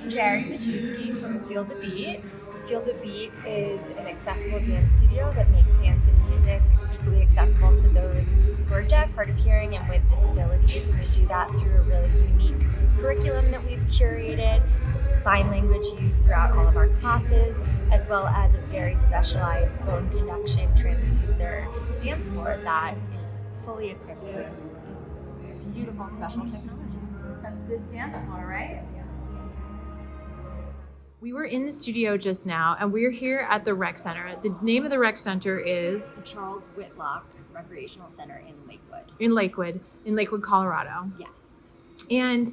I'm Jari Majewski from Feel the Beat. Feel the Beat is an accessible dance studio that makes dance and music equally accessible to those who are deaf, hard of hearing, and with disabilities. And we do that through a really unique curriculum that we've curated, sign language use throughout all of our classes, as well as a very specialized bone conduction transducer dance floor that is fully equipped with this beautiful special technology. That's this dance floor, right? We were in the studio just now, and we're here at the rec center. The name of the rec center is Charles Whitlock Recreational Center in Lakewood. In Lakewood, Colorado. Yes. And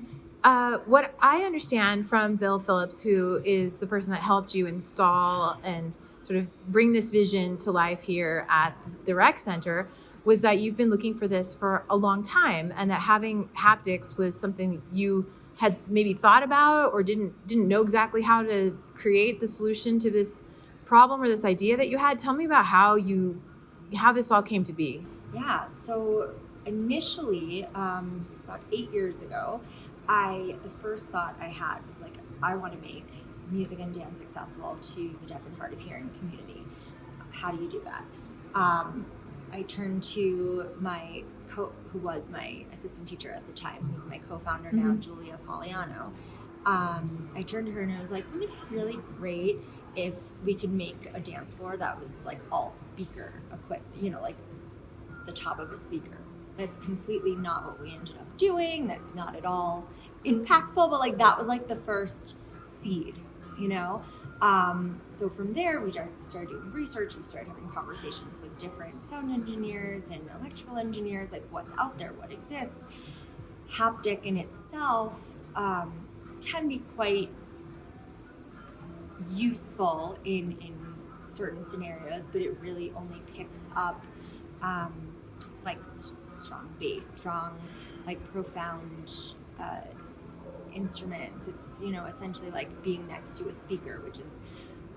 what I understand from Bill Phillips, who is the person that helped you install and sort of bring this vision to life here at the rec center, was that you've been looking for this for a long time, and that having haptics was something you had maybe thought about or didn't know exactly how to create the solution to this problem or this idea that you had. Tell me about how this all came to be. Yeah, so initially, it's about 8 years ago, the first thought I had was like, I want to make music and dance accessible to the deaf and hard of hearing community. How do you do that? I turned to who was my assistant teacher at the time, who's my co-founder now, Julia Faliano. I turned to her and I was like, wouldn't it be really great if we could make a dance floor that was like all speaker equipment, like the top of a speaker. That's completely not what we ended up doing. That's not at all impactful, but like that was like the first seed, So from there, we started doing research. We started having conversations with different sound engineers and electrical engineers, like what's out there, what exists. Haptic in itself can be quite useful in certain scenarios, but it really only picks up like strong bass, strong, like profound instruments. It's essentially like being next to a speaker, which is,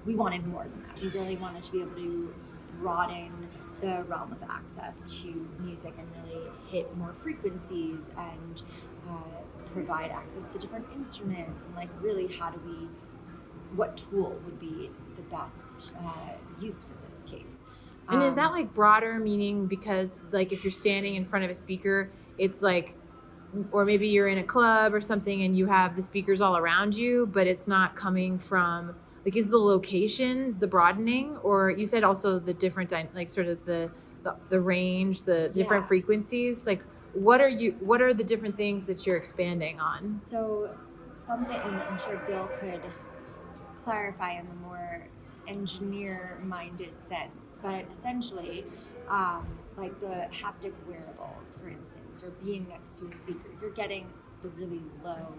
we wanted more than that. We really wanted to be able to broaden the realm of access to music and really hit more frequencies and provide access to different instruments, and like really what tool would be the best use for this case. And is that like broader, meaning because like if you're standing in front of a speaker, it's like, or maybe you're in a club or something and you have the speakers all around you, but it's not coming from, like, is the location the broadening? Or you said also the different, like sort of the range, the different frequencies. Like, what are the different things that you're expanding on? So something, and I'm sure Bill could clarify in the more engineer-minded sense, but essentially, like the haptic wearables, for instance, or being next to a speaker, you're getting the really low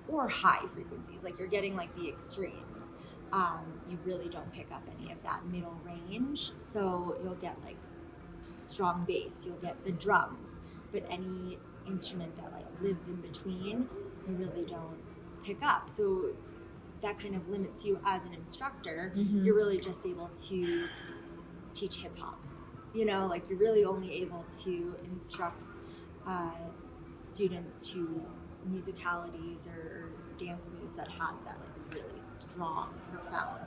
or high frequencies, like you're getting like the extremes. You really don't pick up any of that middle range, so you'll get like strong bass, you'll get the drums, but any instrument that like lives in between, you really don't pick up. So that kind of limits you as an instructor. You're really just able to teach hip hop. Like you're really only able to instruct students to musicalities or dance moves that has that like really strong, profound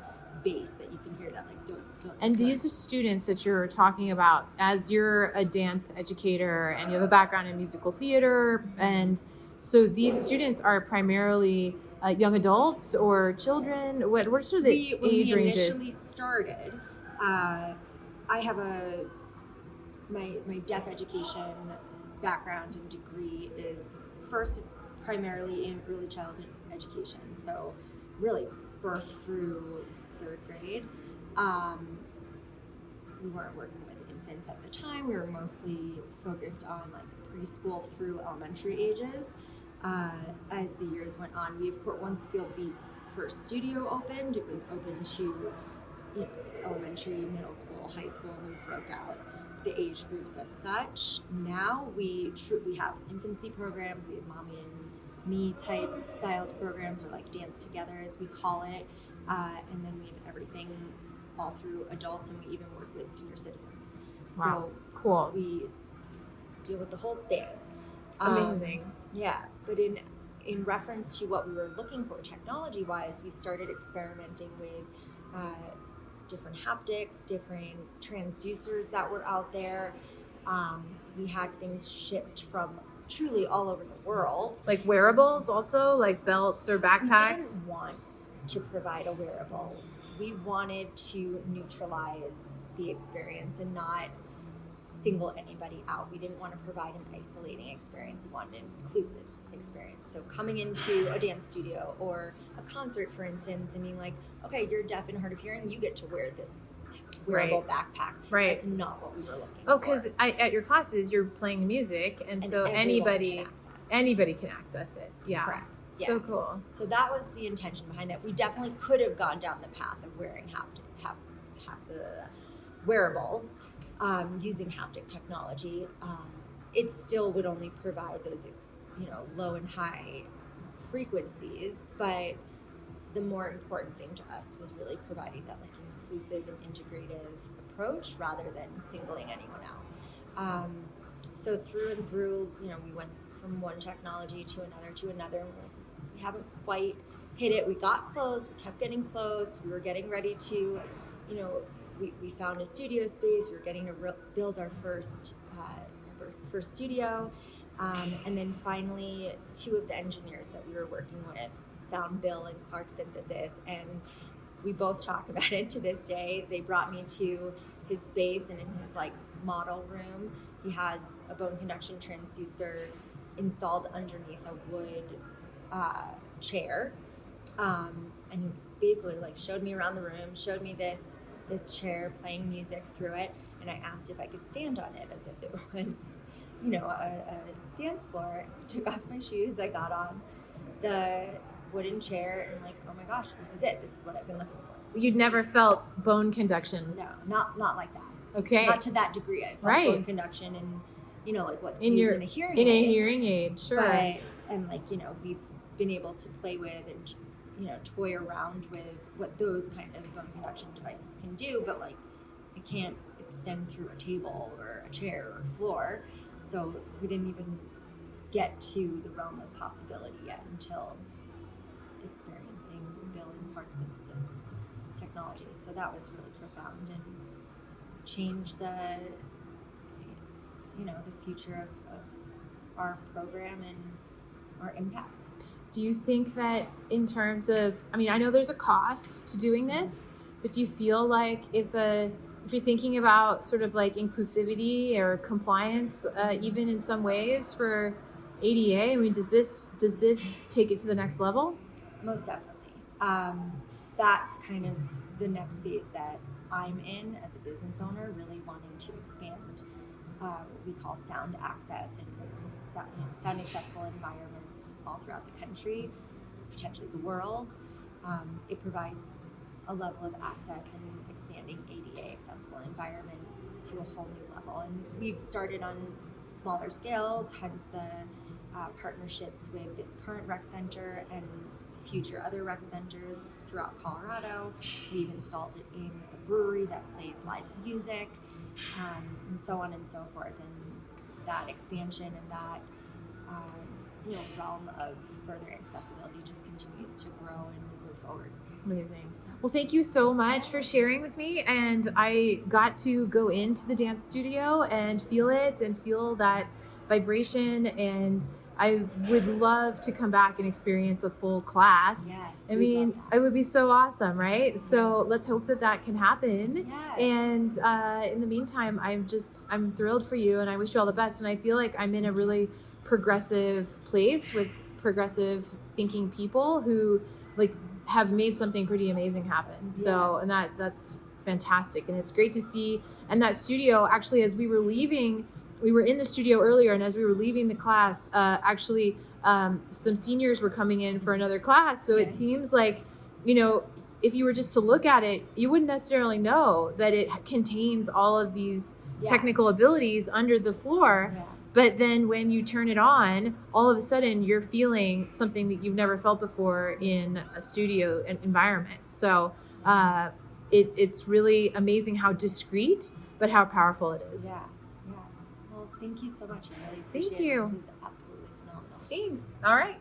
bass that you can hear that like don't. And these are students that you're talking about, as you're a dance educator and you have a background in musical theater, and so these students are primarily young adults or children. What are sort of the age ranges? When we initially started, I have my deaf education background and degree is first primarily in early childhood education, so really birth through 3rd grade. We weren't working with infants at the time. We were mostly focused on like preschool through elementary ages. As the years went on, we of course, once Feel the Beat's first studio opened, it was open to elementary, middle school, high school, and we broke out the age groups as such. Now we have infancy programs, we have mommy and me type styled programs, or like dance together as we call it, and then we have everything all through adults, and we even work with senior citizens. Wow. So cool. We deal with the whole span. Amazing. Yeah, but in in reference to what we were looking for technology-wise, we started experimenting with different haptics, different transducers that were out there. We had things shipped from truly all over the world. Like wearables also, like belts or We backpacks? didn't want to provide a wearable. We wanted to neutralize the experience and not single anybody out. We didn't want to provide an isolating experience. We wanted an inclusive experience. So coming into a dance studio or a concert, for instance, and being like, okay, you're deaf and hard of hearing, you get to wear this wearable backpack. Right. That's not what we were looking Oh, for. because at your classes, you're playing music, and so everyone anybody can access. anybody can access it. Yeah. Correct. Yeah. So cool. So that was the intention behind it. We definitely could have gone down the path of wearing the wearables, using haptic technology. It still would only provide those, low and high frequencies, but the more important thing to us was really providing that like inclusive and integrative approach rather than singling anyone out. So through and through, we went from one technology to another, and we haven't quite hit it. We got close, we kept getting close, we were getting ready to, we found a studio space, we were getting to build our first studio, and then finally two of the engineers that we were working with found Bill and Clark Synthesis, and we both talk about it to this day. They brought me to his space, and in his like model room, he has a bone conduction transducer installed underneath a wood chair, and basically like showed me around the room, showed me this chair, playing music through it, and I asked if I could stand on it as if it was, a dance floor. I took off my shoes, I got on the wooden chair, and like, oh my gosh, this is it. This is what I've been looking for. You'd never felt bone conduction. No, not like that. Okay. Not to that degree. I felt bone conduction and like what's used in a hearing aid. In a hearing aid, sure. But, and like, we've been able to play with and toy around with what those kind of bone conduction devices can do, but like it can't extend through a table or a chair or a floor. So we didn't even get to the realm of possibility yet until experiencing Bill and Clark Synthesis technology. So that was really profound and changed the future of our program and our impact. Do you think that in terms of, I know there's a cost to doing this, but do you feel like if you're thinking about sort of like inclusivity or compliance, even in some ways for ADA, does this take it to the next level? Most definitely. That's kind of the next phase that I'm in as a business owner, really wanting to expand what we call sound access and sound accessible environments all throughout the country, potentially the world. It provides a level of access and expanding ADA accessible environments to a whole new level. And we've started on smaller scales, hence the partnerships with this current rec center and future other rec centers throughout Colorado. We've installed it in a brewery that plays live music, and so on and so forth. And that expansion and that realm of further accessibility just continues to grow and move forward. Amazing. Well, thank you so much for sharing with me. And I got to go into the dance studio and feel it and feel that vibration. And I would love to come back and experience a full class. Yes. It would be so awesome, right? Mm-hmm. So let's hope that can happen. Yes. And in the meantime, I'm thrilled for you, and I wish you all the best. And I feel like I'm in a really progressive place with progressive thinking people who like have made something pretty amazing happen. So, and that's fantastic. And it's great to see. And that studio, actually, as we were leaving, we were in the studio earlier, and as we were leaving the class, some seniors were coming in for another class. So it seems like, if you were just to look at it, you wouldn't necessarily know that it contains all of these technical abilities under the floor. Yeah. But then when you turn it on, all of a sudden you're feeling something that you've never felt before in a studio environment. So it's really amazing how discreet, but how powerful it is. Yeah. Well, thank you so much. I really appreciate it. Thank you. This was absolutely phenomenal. Thanks. All right.